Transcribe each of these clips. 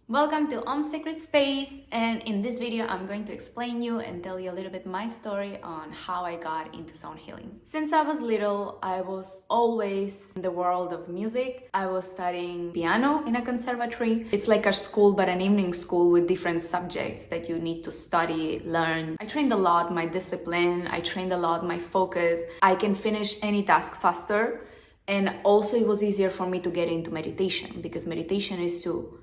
Welcome to Sacred Space, and in this video I'm going to explain you and tell you a little bit my story on how I got into sound healing. Since I was little, I was always in the world of music. I was studying piano in a conservatory. It's like a school, but an evening school with different subjects that you need to study, learn. I trained a lot my discipline, I trained a lot my focus. I can finish any task faster, and also it was easier for me to get into meditation, because meditation is to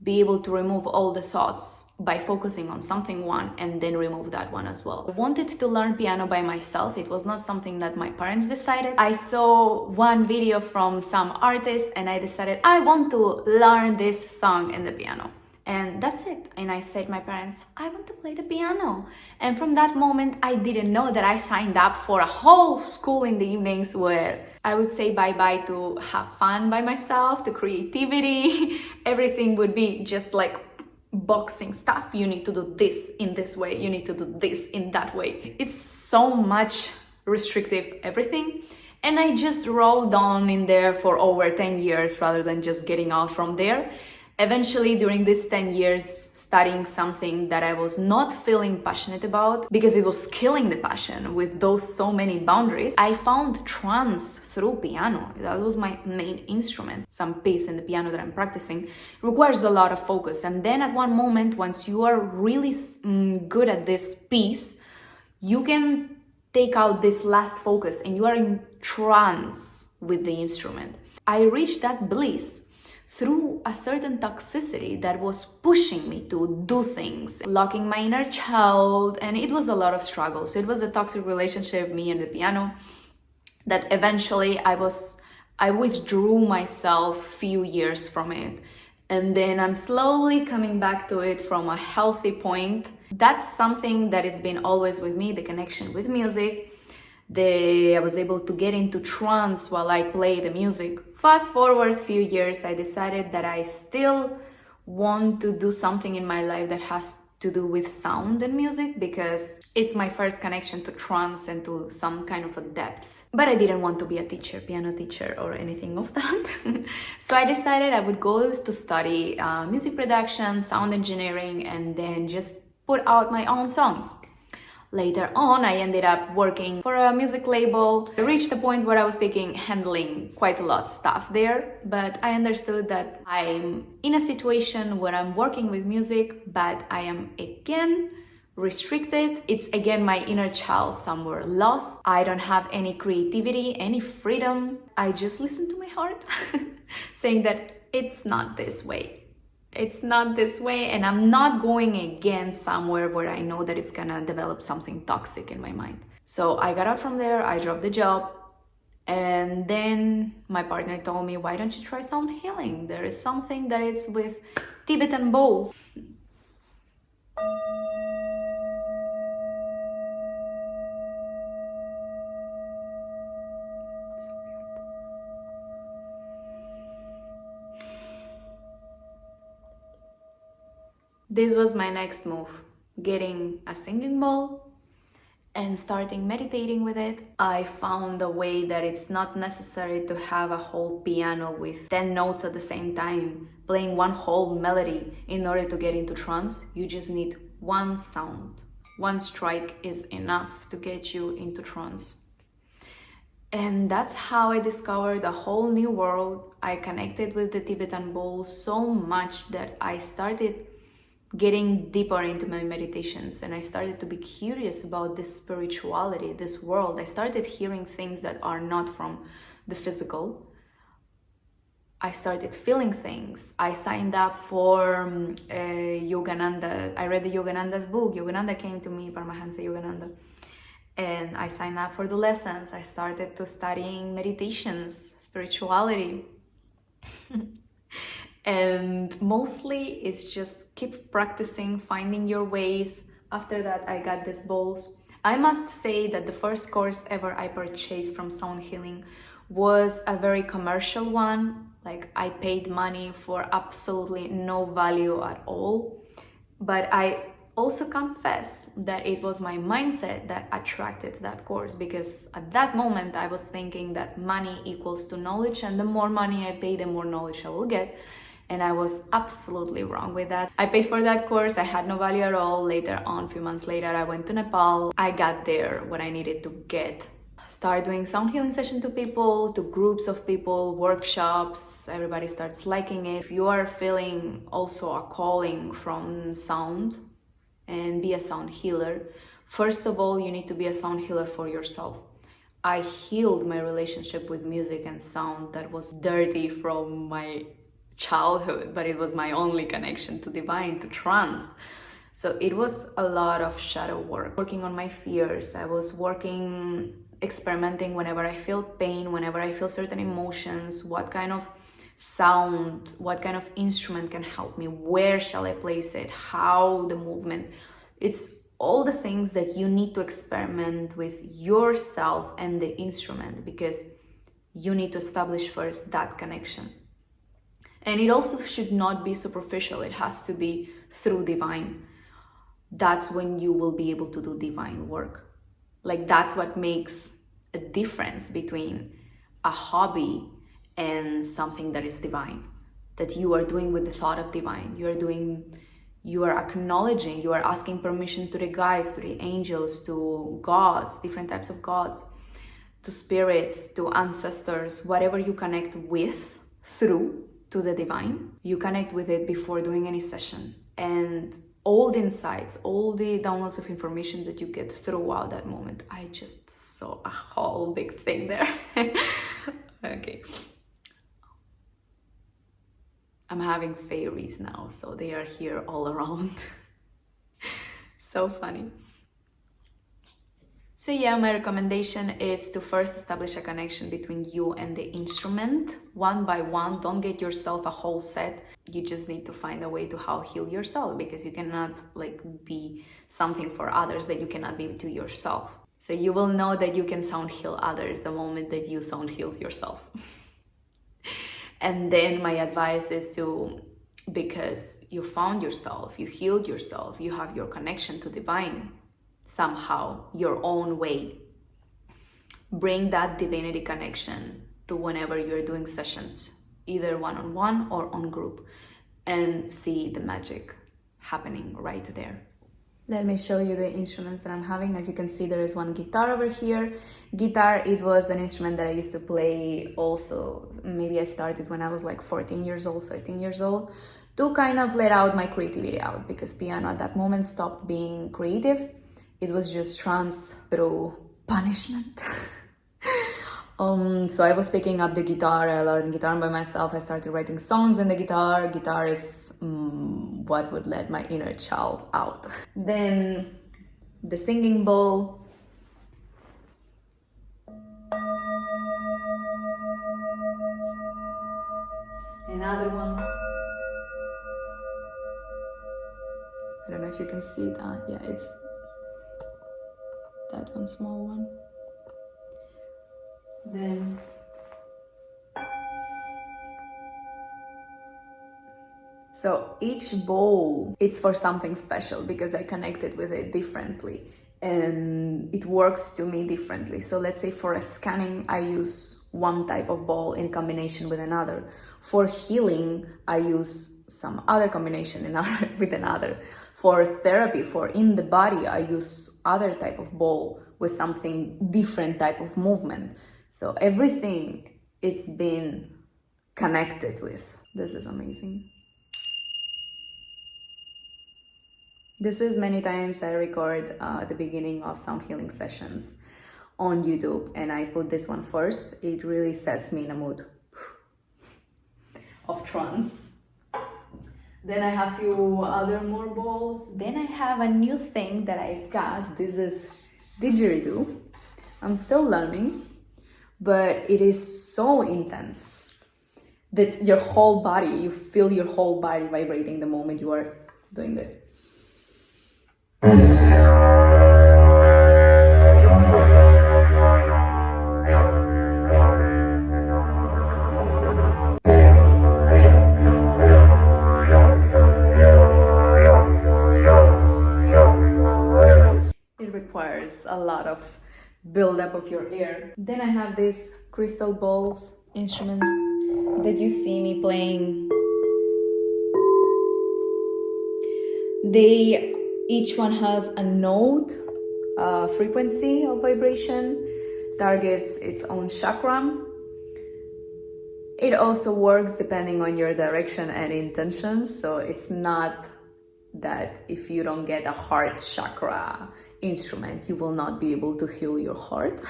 be able to remove all the thoughts by focusing on something one and then remove that one as well. I wanted to learn piano by myself. It was not something that my parents decided. I saw one video from some artist and I decided I want to learn this song in the piano. And that's it. And I said to my parents, I want to play the piano. And from that moment, I didn't know that I signed up for a whole school in the evenings where I would say bye-bye to have fun by myself, to creativity. Everything would be just like boxing stuff. You need to do this in this way. You need to do this in that way. It's so much restrictive, everything. And I just rolled on in there for over 10 years rather than just getting out from there. Eventually, during these 10 years, studying something that I was not feeling passionate about because it was killing the passion with those so many boundaries, I found trance through piano. That was my main instrument. Some piece in the piano that I'm practicing requires a lot of focus. And then at one moment, once you are really good at this piece, you can take out this last focus and you are in trance with the instrument. I reached that bliss through a certain toxicity that was pushing me to do things, locking my inner child, and it was a lot of struggle. So it was a toxic relationship, me and the piano, that eventually I withdrew myself few years from it. And then I'm slowly coming back to it from a healthy point. That's something that has been always with me, the connection with music. I was able to get into trance while I play the music. Fast forward a few years, I decided that I still want to do something in my life that has to do with sound and music, because it's my first connection to trance and to some kind of a depth. But I didn't want to be a teacher, piano teacher or anything of that. So I decided I would go to study music production, sound engineering, and then just put out my own songs. Later on, I ended up working for a music label. I reached a point where I was handling quite a lot of stuff there, but I understood that I'm in a situation where I'm working with music, but I am again restricted. It's again my inner child somewhere lost. I don't have any creativity, any freedom. I just listen to my heart saying that it's not this way. It's not this way, and I'm not going again somewhere where I know that it's gonna develop something toxic in my mind. So I got out from there, I dropped the job, and then my partner told me, why don't you try sound healing? There is something that is with Tibetan bowls. This was my next move, getting a singing bowl and starting meditating with it. I found a way that it's not necessary to have a whole piano with 10 notes at the same time, playing one whole melody in order to get into trance. You just need one sound. One strike is enough to get you into trance. And that's how I discovered a whole new world. I connected with the Tibetan bowl so much that I started getting deeper into my meditations, and I started to be curious about this spirituality, this world. I started hearing things that are not from the physical. I started feeling things. I signed up for Yogananda. I read the Yogananda's book. Yogananda came to me, Paramahansa Yogananda, and I signed up for the lessons. I started to studying meditations, spirituality. And mostly it's just keep practicing, finding your ways. After that, I got these bowls. I must say that the first course ever I purchased from Sound Healing was a very commercial one. Like, I paid money for absolutely no value at all. But I also confess that it was my mindset that attracted that course, because at that moment I was thinking that money equals to knowledge, and the more money I pay, the more knowledge I will get. And I was absolutely wrong with that. I paid for that course, I had no value at all. Later on, a few months later, I went to Nepal. I got there when I needed to get. Start doing sound healing session to people, to groups of people, workshops. Everybody starts liking it. If you are feeling also a calling from sound and be a sound healer, first of all, you need to be a sound healer for yourself. I healed my relationship with music and sound that was dirty from my childhood, but it was my only connection to divine, to trance. So it was a lot of shadow work, working on my fears. I was experimenting whenever I feel pain, whenever I feel certain emotions, what kind of sound, what kind of instrument can help me, where shall I place it, how the movement. It's all the things that you need to experiment with yourself and the instrument, because you need to establish first that connection. And it also should not be superficial. It has to be through divine. That's when you will be able to do divine work. Like, that's what makes a difference between a hobby and something that is divine, that you are doing with the thought of divine. You are acknowledging, you are asking permission to the guides, to the angels, to gods, different types of gods, to spirits, to ancestors, whatever you connect with through to the divine. You connect with it before doing any session. And all the insights, all the downloads of information that you get throughout that moment. I just saw a whole big thing there. Okay. I'm having fairies now, so they are here all around. So funny. So yeah, my recommendation is to first establish a connection between you and the instrument, one by one. Don't get yourself a whole set. You just need to find a way to how heal yourself, because you cannot be something for others that you cannot be to yourself. So you will know that you can sound heal others the moment that you sound heal yourself. And then my advice is to, because you found yourself, you healed yourself, you have your connection to divine, somehow, your own way. Bring that divinity connection to whenever you're doing sessions, either one-on-one or on group, and see the magic happening right there. Let me show you the instruments that I'm having. As you can see, there is one guitar over here. Guitar, it was an instrument that I used to play also. Maybe I started when I was like 14 years old, 13 years old, to kind of let out my creativity out, because piano at that moment stopped being creative. It was just trance through punishment. So I was picking up the guitar. I learned guitar by myself. I started writing songs in the guitar. Guitar is what would let my inner child out. Then the singing bowl. Another one. I don't know if you can see that. Yeah, it's that one, small one. Then so each bowl, it's for something special, because I connected with it differently and it works to me differently. So let's say for a scanning, I use one type of bowl in combination with another. For healing, I use some other combination with another. For therapy, for in the body, I use other type of bowl with something different type of movement. So everything it's been connected with. This is amazing. This is many times I record the beginning of sound healing sessions on YouTube, and I put this one first. It really sets me in a mood of trance. Then I have a few other more bowls. Then I have a new thing that I got. This is didgeridoo. I'm still learning, but it is so intense that your whole body, you feel your whole body vibrating the moment you are doing this. It requires a lot of buildup of your air. Then I have these crystal bowls, instruments that you see me playing Each one has a note, frequency of vibration, targets its own chakra. It also works depending on your direction and intention. So it's not that if you don't get a heart chakra instrument, you will not be able to heal your heart.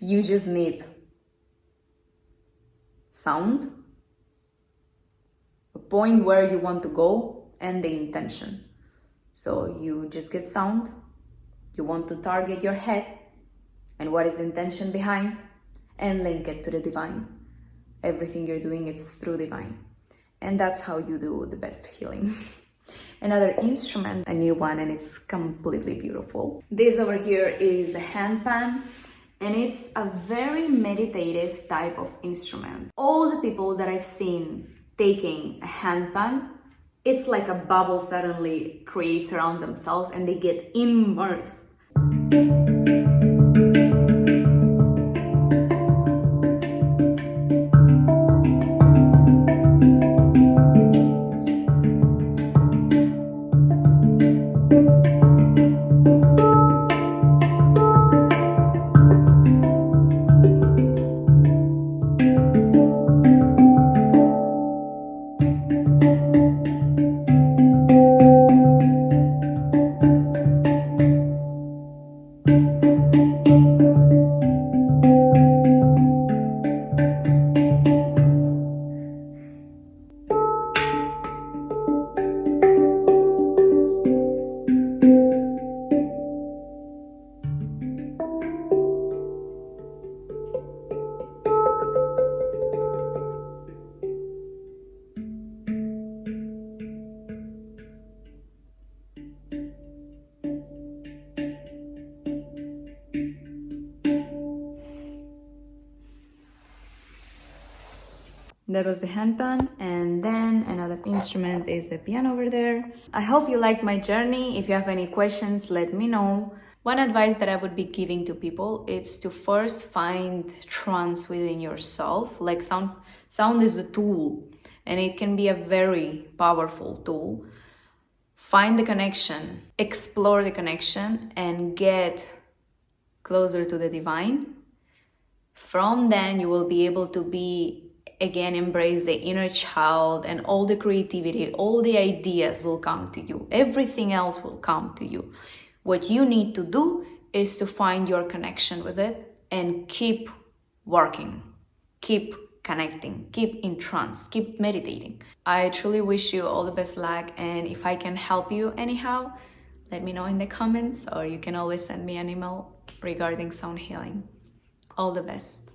You just need sound, a point where you want to go, and the intention. So you just get sound, you want to target your head, and what is the intention behind, and link it to the divine. Everything you're doing is through divine. And that's how you do the best healing. Another instrument, a new one, and it's completely beautiful. This over here is the handpan, and it's a very meditative type of instrument. All the people that I've seen taking a handpan, it's like a bubble suddenly creates around themselves and they get immersed. That was the handpan, and then another instrument is the piano over there. I hope you liked my journey. If you have any questions, let me know. One advice that I would be giving to people is to first find trance within yourself. Like sound is a tool, and it can be a very powerful tool. Find the connection, explore the connection, and get closer to the divine. From then, you will be able to again embrace the inner child, and all the creativity, all the ideas will come to you. Everything else will come to you. What you need to do is to find your connection with it and keep working, keep connecting, keep in trance, keep meditating. I truly wish you all the best luck, and if I can help you anyhow, let me know in the comments, or you can always send me an email regarding sound healing. All the best.